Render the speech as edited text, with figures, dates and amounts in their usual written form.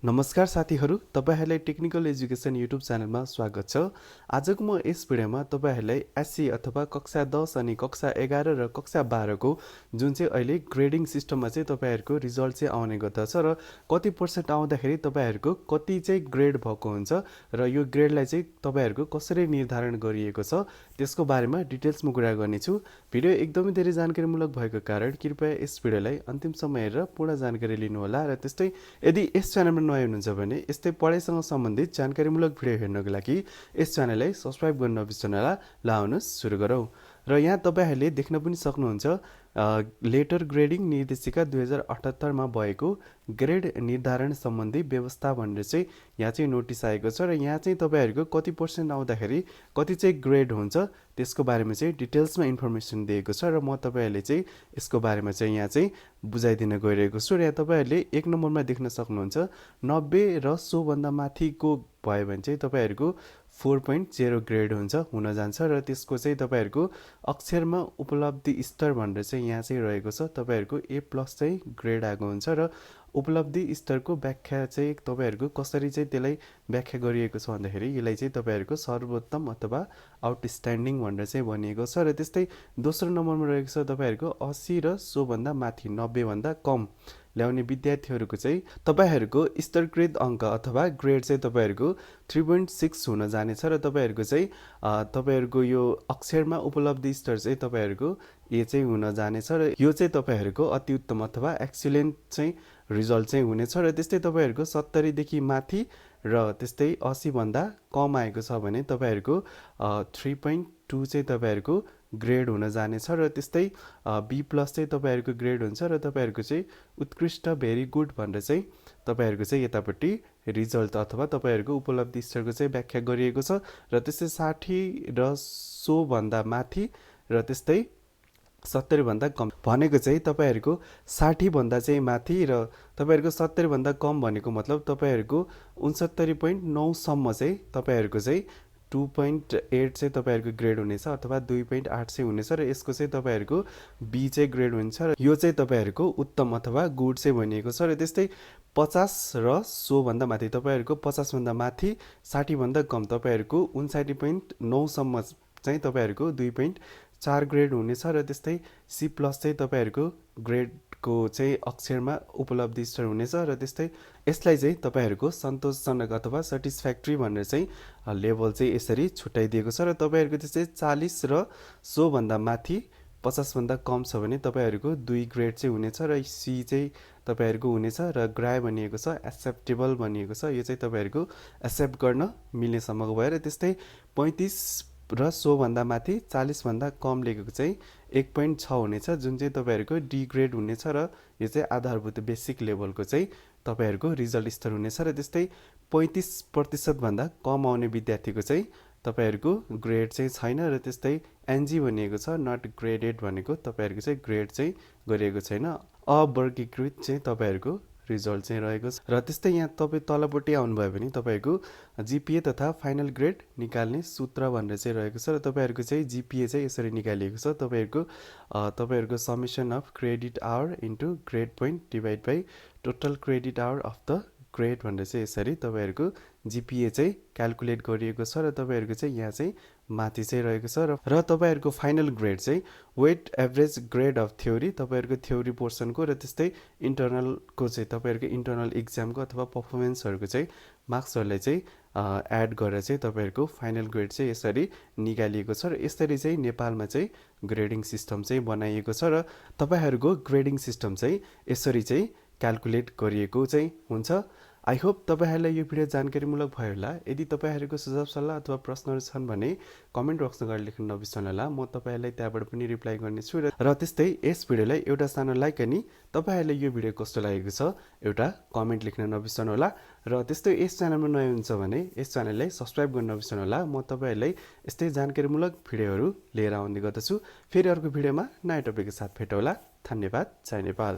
नमस्कार साथीहरू, तपाईहरुलाई टेक्निकल एजुकेसन युट्युब च्यानलमा स्वागत छ। आजको म यस भिडियोमा तपाईहरुलाई एससी अथवा कक्षा 10 अनि कक्षा 11 र कक्षा 12 को जुन चाहिँ अहिले ग्रेडिङ सिस्टममा चाहिँ तपाईहरुको रिजल्ट चाहिँ आउने गर्दछ र कति पर्सेन्ट आउँदाखेरि तपाईहरुको कति चाहिँ ग्रेड भएको हुन्छ र यो ग्रेडलाई चाहिँ तपाईहरुको कसरी निर्धारण गरिएको छ त्यसको बारेमा डिटेल्समा कुरा गर्ने छु। भिडियो एकदमै धेरै जानकारीमूलक भएको कारण कृपया यस भिडियोलाई अन्तिमसम्म हेरेर पूर्ण जानकारी लिनु होला र त्यस्तै यदि यस च्यानलमा नयाँ हुनुहुन्छ भने यस्तै पढाइसँग सम्बन्धित जानकारीमूलक भिडियो हेर्नको लागि यस च्यानललाई सब्स्क्राइब गर्न नबिर्सनु होला। ल आउनुहोस् सुरु गरौँ। र यहाँ तपाईहरुले देख्न पनि सक्नुहुन्छ लेटर ग्रेडिङ निर्देशिका 2078 मा भएको ग्रेड निर्धारण सम्बन्धी व्यवस्था भनेर चाहिँ यहाँ चाहिँ नोटिस आएको छ र यहाँ चाहिँ तपाईहरुको कति पर्सेन्ट आउँदाखेरि कति चाहिँ ग्रेड हुन्छ त्यसको बारेमा चाहिँ डिटेल्समा इन्फर्मेसन दिएको छ र म तपाईहरुले चाहिँ यसको बारेमा चाहिँ यहाँ चाहिँ बुझाइदिन गइरहेको छु। र यहाँ तपाईहरुले एक नम्बरमा देख्न सक्नुहुन्छ 90 र सो भन्दा माथिको भयो भने चाहिँ तपाईहरुको 4.0 ग्रेड हुन जान्छ र त्यसको चाहिँ तपाईहरुको अक्षरमा उपलब्धि स्तर भनेर चाहिँ यहाँ चाहिँ रहेको छ। तपाईहरुको ए प्लस चाहिँ ग्रेड आएको हुन्छ र उपलब्धि स्तरको व्याख्या चाहिँ तपाईहरुको कसरी चाहिँ त्यसलाई व्याख्या गरिएको छ भन्दाखेरि यसलाई चाहिँ तपाईहरुको सर्वोत्तम अथवा आउटस्ट्यान्डिङ भनेर चाहिँ भनिएको छ। र त्यस्तै दोस्रो नम्बरमा रहेको छ तपाईहरुको 80 र सो भन्दा माथि 90 भन्दा कम ल्याउने विद्यार्थीहरुको चाहिँ तपाईहरुको स्तरकृत अंक अथवा ग्रेड चाहिँ तपाईहरुको 3.6 हुन जानेछ र तपाईहरुको चाहिँ तपाईहरुको यो अक्षरमा उपलब्धि स्तर चाहिँ तपाईहरुको ए चाहिँ हुन जानेछ र यो चाहिँ तपाईहरुको अति उत्तम अथवा एक्सिलेन्ट चाहिँ रिजल्ट चाहिँ हुनेछ। र त्यस्तै तपाईहरुको 70 देखि माथि र त्यस्तै 80 भन्दा कम आएको छ भने तपाईहरुको 3.2 चाहिँ तपाईहरुको ग्रेड हुन जानेछ र त्यस्तै बी प्लस चाहिँ तपाईहरुको ग्रेड हुन्छ र तपाईहरुको चाहिँ उत्कृष्ट भेरी गुड भनेर चाहिँ तपाईहरुको चाहिँ यतापट्टि रिजल्ट अथवा तपाईहरुको उपलब्धि स्तरको चाहिँ व्याख्या गरिएको छ। र त्यस्तै 60 र सो भन्दा माथि र त्यस्तै 70 भन्दा कम भनेको चाहिँ तपाईहरुको 60 भन्दा चाहिँ माथि र तपाईहरुको 70 भन्दा कम भनेको मतलब तपाईहरुको 69.9 सम्म चाहिँ तपाईहरुको चाहिँ 2.8 चाहिँ तपाईहरुको ग्रेड हुनेछ अथवा 2.8 चाहिँ हुनेछ र यसको चाहिँ तपाईहरुको बी चाहिँ ग्रेड हुन्छ र यो चाहिँ तपाईहरुको उत्तम अथवा गुड चाहिँ भनिएको छ। र त्यस्तै 50 र सो भन्दा माथि तपाईहरुको 50 भन्दा माथि 60 भन्दा कम तपाईहरुको 59.9 सम्म चाहिँ तपाईहरुको 2.4 ग्रेड हुनेछ र त्यस्तै सी प्लस चाहिँ तपाईहरुको ग्रेडको चाहिँ अक्षरमा उपलब्धि स्तर हुनेछ र त्यस्तै यसलाई चाहिँ तपाईहरुको सन्तोषजनक अथवा सेटिस्फ्याक्ट्री भनेर चाहिँ लेभल चाहिँ यसरी छुट्याइदिएको छ। र तपाईहरुको चाहिँ 40 र सो भन्दा माथि 50 भन्दा कम छ भने तपाईहरुको 2 ग्रेड चाहिँ हुनेछ र सी चाहिँ तपाईहरुको हुनेछ र ग्राय भनिएको छ एक्सेप्टेबल भनिएको छ यो चाहिँ तपाईहरुको एक्सेप्ट गर्न मिल्नेसम्मको भयो। र त्यस्तै 35 र सो भन्दा माथि 40 भन्दा कम लेखेको चाहिँ 1.6 हुनेछ जुन चाहिँ तपाईहरुको डी ग्रेड हुनेछ र यो चाहिँ आधारभूत बेसिक लेभलको चाहिँ तपाईहरुको रिजल्ट स्तर हुनेछ। र त्यस्तै 35% भन्दा कम आउने विद्यार्थीको चाहिँ तपाईहरुको ग्रेड चाहिँ छैन र त्यस्तै एनजी भनिएको छ नट ग्रेडेड भनेको तपाईहरुको चाहिँ ग्रेड चाहिँ गरिएको छैन अवर्गीकृत चाहिँ तपाईहरुको रिजल्ट चाहिँ रहेको छ। र त्यस्तै यहाँ तपाई तलपट्टि आउनुभयो भने तपाईको जीपीए तथा फाइनल ग्रेड निकाल्ने सूत्र भनेर चाहिँ रहेको छ र तपाईहरुको चाहिँ जीपीए चाहिँ यसरी निकालिएको छ तपाईहरुको summation of credit hour into grade point divide by total credit hour of the grade भनेर चाहिँ यसरी तपाईहरुको जीपीए चाहिँ क्याल्कुलेट गरिएको छ र तपाईहरुको चाहिँ यहाँ चाहिँ माथि चाहिँ रहेको छ र तपाईहरुको फाइनल ग्रेड चाहिँ weight average grade of theory तपाईहरुको थ्योरी पोर्सनको र त्यस्तै इन्टरनलको चाहिँ तपाईहरुको इन्टरनल एक्जामको अथवा परफर्मेन्सहरुको चाहिँ मार्क्सहरुलाई चाहिँ एड गरेर चाहिँ तपाईहरुको फाइनल ग्रेड चाहिँ यसरी निकालिएको छ र यसरी चाहिँ नेपालमा चाहिँ ग्रेडिङ सिस्टम चाहिँ बनाइएको छ र तपाईहरुको ग्रेडिङ सिस्टम चाहिँ यसरी चाहिँ क्याल्कुलेट गरिएको चाहिँ हुन्छ। आई होप तपाईहरुलाई यो भिडियो जानकारीमूलक भयो होला। यदि तपाईहरुको सुझाव सल्लाह अथवा प्रश्नहरु छन् भने कमेन्ट बक्समा गएर लेख्न नबिर्सनु होला। म तपाईहरुलाई त्यहाँबाट पनि रिप्लाई गर्नेछु र त्यस्तै यस भिडियोलाई एउटा सानो लाइक अनि तपाईहरुलाई यो भिडियो कस्तो लागेको छ एउटा कमेन्ट लेख्न नबिर्सनु होला। र त्यस्तै यस च्यानलमा नयाँ हुनुहुन्छ भने यस च्यानललाई सब्स्क्राइब गर्न नबिर्सनु होला। म तपाईहरुलाई यस्तै जानकारीमूलक भिडियोहरु लिएर आउने गर्दछु। फेरि अर्को भिडियोमा नयाँ टपिकको साथ भेटौँला। धन्यवाद। जय नेपाल।